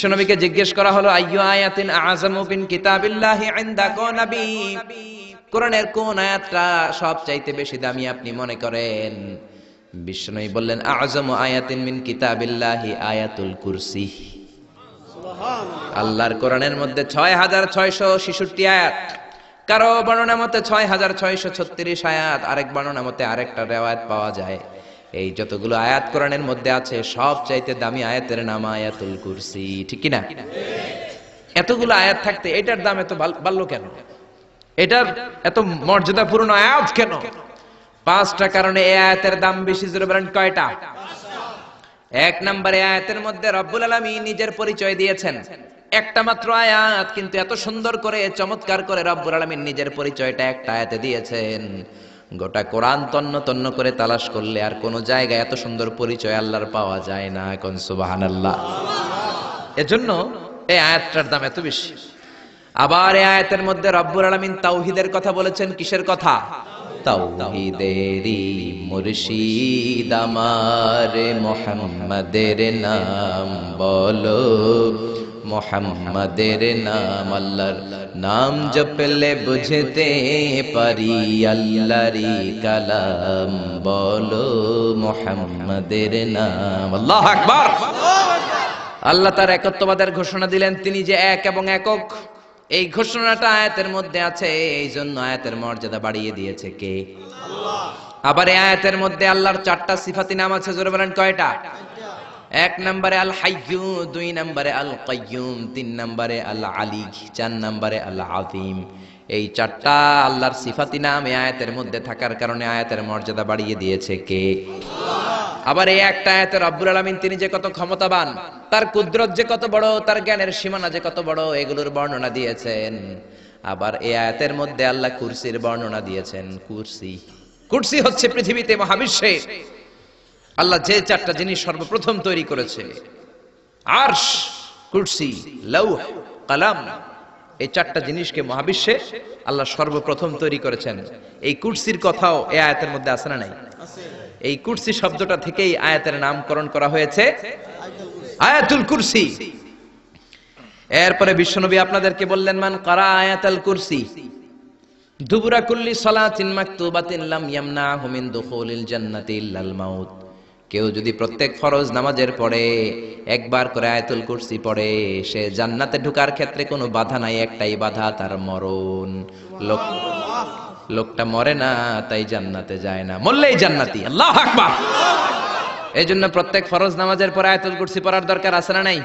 বিশ্বনবীকে জিজ্ঞেস করা হলো আইয়ু আয়াতিন আযামু মিন কিতাবিল্লাহি ইনদাকা নবী, কোরআনের কোন আয়াতটা সবচাইতে বেশি দামি আপনি মনে করেন? বিশ্বনবী বললেন আযমু আয়াতিন মিন কিতাবিল্লাহি আয়াতুল কুরসি। সুবহানাল্লাহ। আল্লাহর কোরআনের মধ্যে 6666 আয়াত, কারো বর্ণনা মতে 6636 আয়াত, আরেক বর্ণনা মতে আরেকটা riwayat পাওয়া যায়। এই যতগুলো আয়াত কোরআনের মধ্যে আছে সবচাইতে দামি আয়াতের নাম আয়াতুল কুরসি, ঠিক কি না? এতগুলো আয়াত থাকতে এটার দাম এত বাড়লো কেন? এটার এত মর্যাদাপূর্ণ আয়াত কেন? 5টা কারণে এই আয়াতের দাম বেশি। জোরে বলেন কয়টা? 1 নম্বরে আয়াতের মধ্যে রব্বুল আলামিন নিজের পরিচয় দিয়েছেন। একটা মাত্র আয়াত, কিন্তু এত সুন্দর করে চমৎকার করে রব্বুল আলামিন নিজের পরিচয়টা একটা আয়াতে দিয়েছেন। গোটা কোরআন তন্ন তন্ন করে তালাশ করলে আর কোন জায়গায় এত সুন্দর পরিচয় আল্লাহর পাওয়া যায় না। কোন সুবহানাল্লাহ। এজন্য এই আয়াতটার দাম এত বেশি। আবার এই আয়াতের মধ্যে রব্বুল আলামিন তাওহীদের কথা বলেছেন। কিসের কথা? তাওহীদেরই মুর্শিদ আমার মুহাম্মাদের নাম বলো, মুহাম্মাদের নাম। আল্লাহর নাম জপলে বুঝতে পারি আল্লাহরই কালাম বলো, মুহাম্মাদের নাম। আল্লাহু আকবার। আল্লাহ তার একত্ববাদের ঘোষণা দিলেন, তিনি যে এক এবং একক। এই ঘোষণাটা আয়াতের মধ্যে আছে, এই জন্য আয়াতের মর্যাদা বাড়িয়ে দিয়েছে কে? আল্লাহ। আবার এই আয়াতের মধ্যে আল্লাহর 4টা সিফাতি নাম আছে। জোরে বলেন কয়টা? 1 নম্বরে আল হাইয়্যু, 2 নম্বরে আল কাইয়্যুম, 3 নম্বরে আল আলী, 4 নম্বরে আল আযীম। এই 4টা আল্লাহর সিফাতি নাম এই আয়াতের মধ্যে থাকার কারণে আয়াতের মর্যাদা বাড়িয়ে দিয়েছে কে? আল্লাহ। আবার এই একটা আয়াতে রব্বুল আলামিন তিনি যে কত ক্ষমতাবান, তার কুদরত যে কত বড়, তার জ্ঞানের সীমানা যে কত বড়, এগুলোর বর্ণনা দিয়েছেন। আবার এই আয়াতের মধ্যে আল্লাহ কুরসির বর্ণনা দিয়েছেন। কুরসি, কুরসি হচ্ছে পৃথিবীতে মহাবিশ্বে আল্লাহ যে 4টা জিনিস সর্বপ্রথম তৈরি করেছে, আরশ, কুরসি, লৌহ, কলম, এই 4টা জিনিসকে মহাবিশ্বে আল্লাহ সর্বপ্রথম তৈরি করেছেন। এই কুরসির কথাও এই আয়াতের মধ্যে আছে না নাই? আছে। এই কুরসি শব্দটা থেকেই আয়াতের নামকরণ করা হয়েছে আয়াতুল কুরসি। এরপরে বিশ্বনবী আপনাদেরকে বললেন মান কারা আয়াতুল কুরসি দুবুরা কুল্লি সালাতিন মাকতুবাতিন লাম ইয়ামনাহু মিন দুখুলিল জান্নাতি ইল্লাল মাউত। কেউ যদি প্রত্যেক ফরজ নামাজের পরে একবার করে আয়াতুল কুরসি পড়ে, সে জান্নাতে ঢোকার ক্ষেত্রে কোনো বাধা নাই, একটাই বাধা, তার মরণ। লোকটা মরে না তাই জান্নাতে যায় না, মরলেই জান্নাতি। আল্লাহু আকবার। এইজন্য প্রত্যেক ফরজ নামাজের পরে আয়াতুল কুরসি পড়ার দরকার আছে না নাই?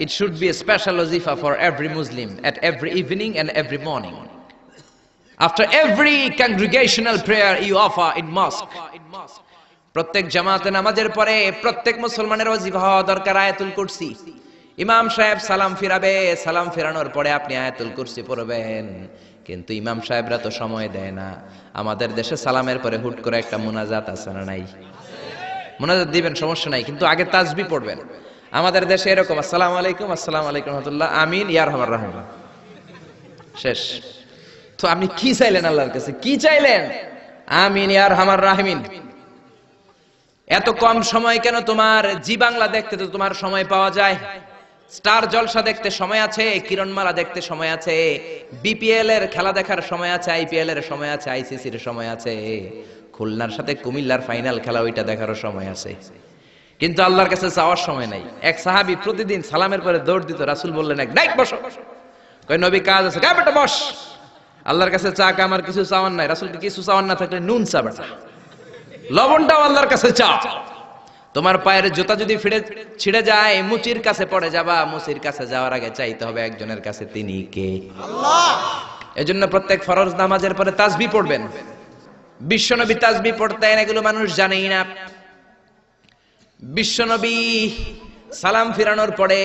It should be a special wazifa for every Muslim at every evening and every morning. After every congregational prayer you offer in mosque. প্রত্যেক জামাতে নামাজের পরে প্রত্যেক মুসলমানের ওয়াজিফা হওয়া দরকার আয়াতুল কুরসি। ইমাম সাহেব সালাম ফিরাবে, সালাম ফেরানোর পরে আপনি আয়াতুল কুরসি পড়বেন। কিন্তু ইমাম সাহেবরা তো সময় দেয় না। আমাদের দেশে সালামের পরে হুট করে একটা মুনাজাত আছে না নাই? মুনাজাত দিবেন, সমস্যা নাই, কিন্তু আগে তাসবিহ পড়বেন। আমাদের দেশে এরকম আসসালামু আলাইকুম, আসসালামু আলাইকুম রাহমাতুল্লাহ, আমিন, ইয়া আরহামার রাহিম, শেষ। তো আপনি কি চাইলেন আল্লাহর কাছে? কি চাইলেন? আমিন, ইয়া আরহামার রাহিমিন। এত কম সময় কেন তোমার? জি বাংলা দেখতে তো তোমার সময় পাওয়া যায়, স্টার জলসা দেখতে সময় আছে, কিরণমালা দেখতে সময় আছে, বিপিএল এর খেলা দেখার সময় আছে, আইপিএল এর সময় আছে, আইসিসি এর সময় আছে, খুলনার সাথে কুমিল্লার ফাইনাল খেলা ওইটা দেখারও সময় আছে। কিন্তু আল্লাহর কাছে চাওয়ার সময় নাই। এক সাহাবী প্রতিদিন সালামের পরে দৌড় দিত, রাসূল বললেন এক নাইক বসো, কই নবী কাজ আছে, কই বেটা বস, আল্লাহর কাছে চা আমার কিছু চাওয়ার নাই। রাসূলকে কিছু চাওয়ার না থাকলে নুন চা বেটা, লবণটাও আল্লাহর কাছে চাও। তোমার পায়ের জুতা যদি ছিঁড়ে যায়, মুচির কাছে পড়ে যাবা, মুচির কাছে যাওয়ার আগে চাইতে হবে একজনের কাছে, তিনি কে? আল্লাহ। এজন্য প্রত্যেক ফরজ নামাজের পরে তাসবিহ পড়বেন। বিশ্বনবী তাসবিহ পড়তেন, এগুলো মানুষ জানেই না। বিশ্বনবী সালাম ফিরানোর পরে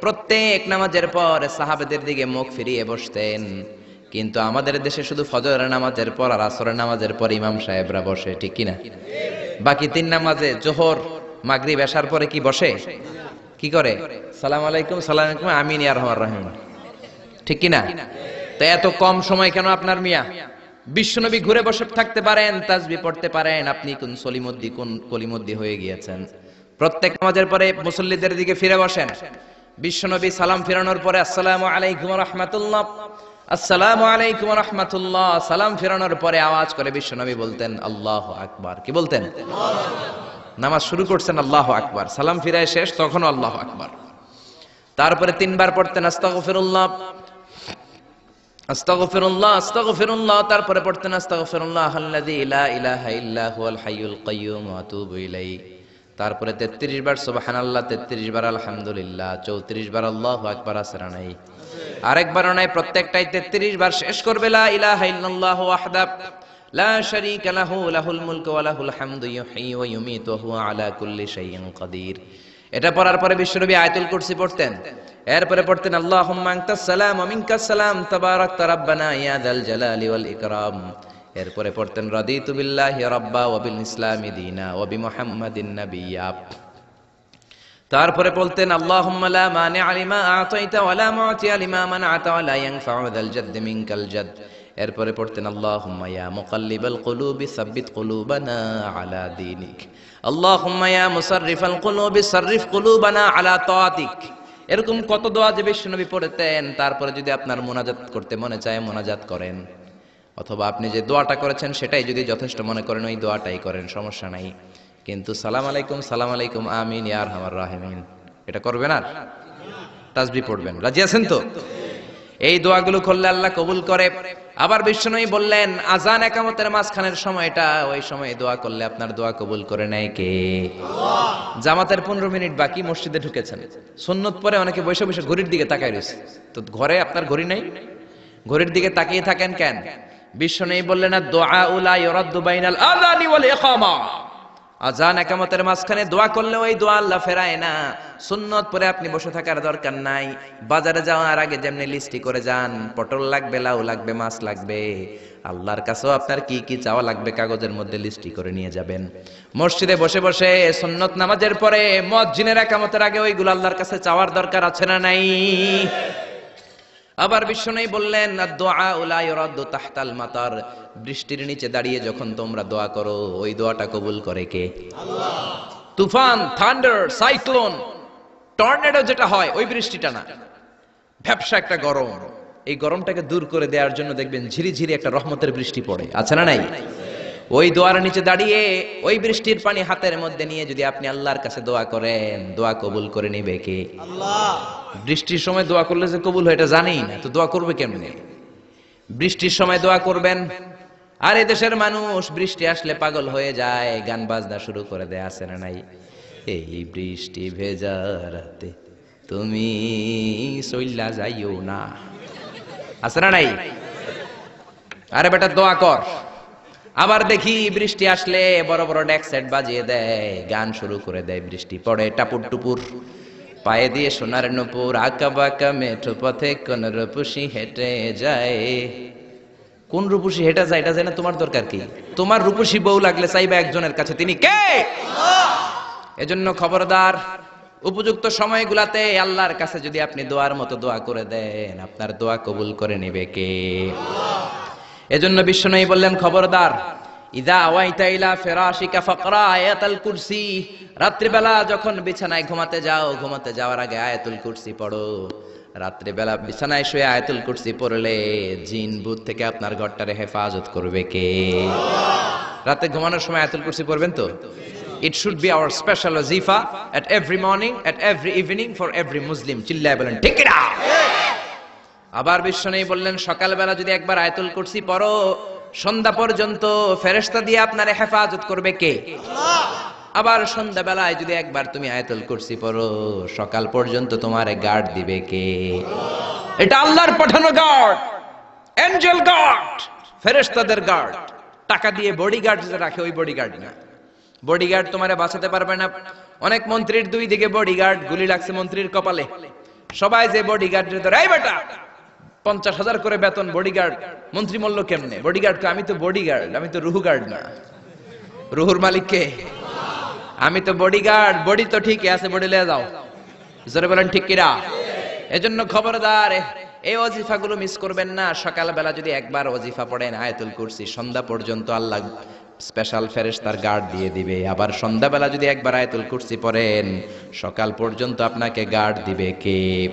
প্রত্যেক নামাজের পর সাহাবাদের দিকে মুখ ফিরিয়ে বসতেন। কিন্তু আমাদের দেশে শুধু ফজরের নামাজের পর আর আসরের নামাজের পর ইমাম সাহেবরা বসে, ঠিক কিনা? বাকি 3 নামাজে জোহর, মাগরিব, এশার পরে কি বসে? কি করে? সালাম আলাইকুম, সালাম আলাইকুম, আমিন, ইয়া আরহামার রাহিম, ঠিক কিনা? তো এত কম সময় কেন আপনার মিয়া? বিশ্বনবী ঘুরে বসে থাকতে পারেন, তাসবিহ পড়তে পারেন, আপনি কোন সলিমুদ্দি, কোন কলিমুদ্দি হয়ে গিয়েছেন। প্রত্যেক নামাজের পরে মুসল্লিদের দিকে ফিরে বসেন, বিশ্বনবী সালাম ফিরানোর পরে আসসালামু আলাইকুম ওয়া রাহমাতুল্লাহ, আসসালামু আলাইকুম ওয়া রাহমাতুল্লাহ সালাম ফিরানোর পরে আওয়াজ করে বিশ্বনবী বলতেন আল্লাহু আকবার। কি বলতেন? নামাজ শুরু করছেন আল্লাহু আকবার, সালাম ফিরায় শেষ তখনও আল্লাহু আকবার। তারপরে তিনবার পড়তেন আস্তাগফিরুল্লাহ আস্তাগফিরুল্লাহ আস্তাগফিরুল্লাহ, তারপরে পড়তেন আস্তাগফিরুল্লাহ আল্লাযী লা ইলাহা ইল্লা হুয়াল হাইয়ুল কাইয়্যুম ওয়া আতুবু ইলাইহি। তারপরে 33 বার সুবহানাল্লাহ, 33 বার আলহামদুলিল্লাহ, 34 বার আল্লাহু আকবার। আসরা নাই? আরেকবারও নাই, প্রত্যেকটাই 33 বার শেষ করবে লা ইলাহা ইল্লাল্লাহু ওয়াহদাহু লা শারীকা লাহু লাহুল মুলকু ওয়া লাহুল হামদু ইউহয়ী ওয়া ইউমীতু ওয়া হুয়া আলা কুল্লি শাইইন কাদির। এটা পড়ার পরে বিশ্বনবী আয়াতুল কুরসি পড়তেন। এরপরে পড়তেন আল্লাহুম্মা আনতাস সালাম ওয়া মিনকাস সালাম তাবারাকতা রাব্বানা ইয়া যাল জালালি ওয়াল ইকরাম। এরপরে পড়তেন রাদিতু বিল্লাহি রাব্বা ওয়া বিল ইসলামি দীনা ওয়া বিমুহাম্মাদিন নাবিয়্যা। তারপরে বলতেন আল্লাহুম্মা লা মানি'a লিমা আ'তাইতা ওয়া লা মু'তিয়া লিমা মান'আতা ওয়া লা ইয়ানফা'ু যাল জাদ্দি মিনকাল জাদ। এরপরে পড়তেন আল্লাহুম্মা ইয়া মুকাল্লিবাল কুলুবি সাব্বিত কুলুবানা আলা দীনিক, আল্লাহুম্মা ইয়া মুসাররিফাল কুলুবি সাররিফ কুলুবানা আলা তাআতিক। এরকম কত দোয়া যে বিশ্বনবী পড়তেন। তারপরে যদি আপনার মুনাজাত করতে মনে চায় মুনাজাত করেন, অথবা আপনি যে দোয়াটা করেছেন সেটাই যদি যথেষ্ট মনে করেন ওই দোয়াটাই করেন, সমস্যা নাই। কিন্তু সালাম আলাইকুম আমিন ইয়া আরহামার রাহিমিন এটা করবেন, আর তাসবিহ পড়বেন। রাজি আছেন তো? এই দোয়াগুলো করলে আল্লাহ কবুল করে। আবার বিশ্বনবী বললেন আযান ইকামতের মাঝখানের সময়টা, ওই সময় দোয়া করলে আপনার দোয়া কবুল করে নেয় কে? আল্লাহ। জামাতের 15 মিনিট বাকি, মসজিদে ঢুকেছেন, সুন্নত পরে অনেকে বসে বসে ঘড়ির দিকে তাকায় রয়েছে। তো ঘরে আপনার ঘড়ি নাই, ঘড়ির দিকে তাকিয়ে থাকেন কেন? বিশ্বনবী বললেন দুআ লা ইউরাদ্দু বাইনাল আযানি ওয়াল ইকামা, আযান ইকামতের মাঝখানে দোয়া করলে ওই দোয়া আল্লাহ ফেরায় না। সুন্নত পরে আপনি বসে থাকার দরকার নাই। বাজারে যাওয়ার আগে যেমনি লিস্টি করে যান, পটল লাগবে, লাউ লাগবে, মাছ লাগবে, আল্লাহর কাছেও আপনার কি কি চাওয়া লাগবে কাগজের মধ্যে লিস্টি করে নিয়ে যাবেন। মসজিদে বসে বসে সুন্নত নামাজের পরে মুয়াজ্জিনের ইকামতের আগে ওইগুলো আল্লাহর কাছে চাওয়ার দরকার আছে না নাই? আবার বিশ্বনবী বললেন দুআ লা ইউরাদ্দু তাহতাল মাতার, বৃষ্টির নিচে দাঁড়িয়ে যখন তোমরা দোয়া করো ওই দোয়াটা কবুল করে কে? আল্লাহ। তুফান, থান্ডার, সাইক্লোন, টর্নেডো যেটা হয় ওই বৃষ্টিটা না, ভ্যাপসা একটা গরম, এই গরমটাকে দূর করে দেওয়ার জন্য দেখবেন ঝিরিঝিরি একটা রহমতের বৃষ্টি পড়ে, আছে না নাই? ওই দোয়ার নিচে দাঁড়িয়ে ওই বৃষ্টির পানি হাতের মধ্যে নিয়ে যদি আপনি আল্লাহর কাছে দোয়া করেন, দোয়া কবুল করে নিবে কে? আল্লাহ। বৃষ্টির সময় দোয়া করলে যে কবুল হয় এটা জানেই না, তো দোয়া করবে কেমনে? বৃষ্টির সময় দোয়া করবেন। আর এই দেশের মানুষ বৃষ্টি আসলে পাগল হয়ে যায়, গান বাজনা শুরু করে দেয়, আছে না নাই? এই বৃষ্টি ভেজা রাতে তুমি সইলা যাইও না, আছে না নাই? আরে বেটা দোয়া কর। আবার দেখি বৃষ্টি আসলে বড় বড় ডেক সেট বাজিয়ে দেয়, গান শুরু করে দেয়, বৃষ্টি পড়ে টাপুর টুপুর, পায়ে দিয়ে সোনার নূপুর, আঁকা বাঁকা মেঠো পথে কোন রূপসী হেঁটে যায়। কোন রূপসী হেঁটে যায় এটা জানা তোমার দরকার কি? তোমার রূপসী বউ লাগলে চাইবা একজনের কাছে, তিনি কে? আল্লাহ। এজন্য খবরদার, উপযুক্ত সময়গুলাতে আল্লাহর কাছে যদি আপনি দোয়ার মতো দোয়া করে দেন, আপনার দোয়া কবুল করে নেবে কে? আল্লাহ। এজন্য বিশ্বনবী বললেন খবরদার, ইযা আওয়াইতা ইলা ফিরাশিকা ফাকরা আয়াতুল কুরসি, রাত্রিবেলা যখন বিছানায় ঘুমাতে যাও, ঘুমাতে যাওয়ার আগে আয়াতুল কুরসি পড়ো। রাত্রিবেলা বিছানায় শুয়ে আয়াতুল কুরসি পড়লে জিন ভূত থেকে আপনার ঘরটারে হেফাজত করবে কে? আল্লাহ। রাতে ঘুমানোর সময় আয়াতুল কুরসি পড়বেন তো? It should be our special wazifa at every morning, at every evening for every Muslim. চিল্লায় বলেন ঠিক না? আবার বিশ্বনবী বললেন সকালবেলা যদি একবার আয়াতুল কুরসি পড়ো, সন্ধ্যা পর্যন্ত ফেরেশতা দিয়ে আপনারে হেফাজত করবে কে? আল্লাহ। আবার সন্ধ্যাবেলায় যদি একবার তুমি আয়াতুল কুরসি পড়ো, সকাল পর্যন্ত তোমারে গার্ড দিবে কে? আল্লাহ। এটা আল্লাহর পাঠানো গার্ড, এঞ্জেল গার্ড, ফেরেশতাদের গার্ড। টাকা দিয়ে বডিগার্ড যে রাখে ওই বডিগার্ড না। বডিগার্ড তোমারে বাঁচাতে পারবে না। অনেক মন্ত্রীর দুই দিকে বডিগার্ড, গুলি লাগছে মন্ত্রীর কপালে, সবাই যে বডিগার্ডের ধরে, এই বেটা 50,000 করে বেতন বডিগার্ড, মন্ত্রী মূল্য কেমনে? বডিগার্ড আমি তো বডিগার্ড, আমি তো রুহু গার্ড না। রুহুর মালিক কে? আমি তো বডিগার্ড। বডি তো ঠিকই আছে, বডি লয়ে যাও। জোরে বলেন ঠিক কিনা? এজন্য খবরদার, এই ওয়াজিফাগুলো মিস করবেন না। সকালবেলা যদি একবার ওয়াজিফা পড়েন আয়াতুল কুরসি, সন্ধ্যা পর্যন্ত আল্লাহ স্পেশাল ফেরেশতার গার্ড দিয়ে দিবে। আবার সন্ধ্যাবেলা যদি একবার আয়াতুল কুরসি পড়েন, সকাল পর্যন্ত আপনাকে গার্ড দিবে কে?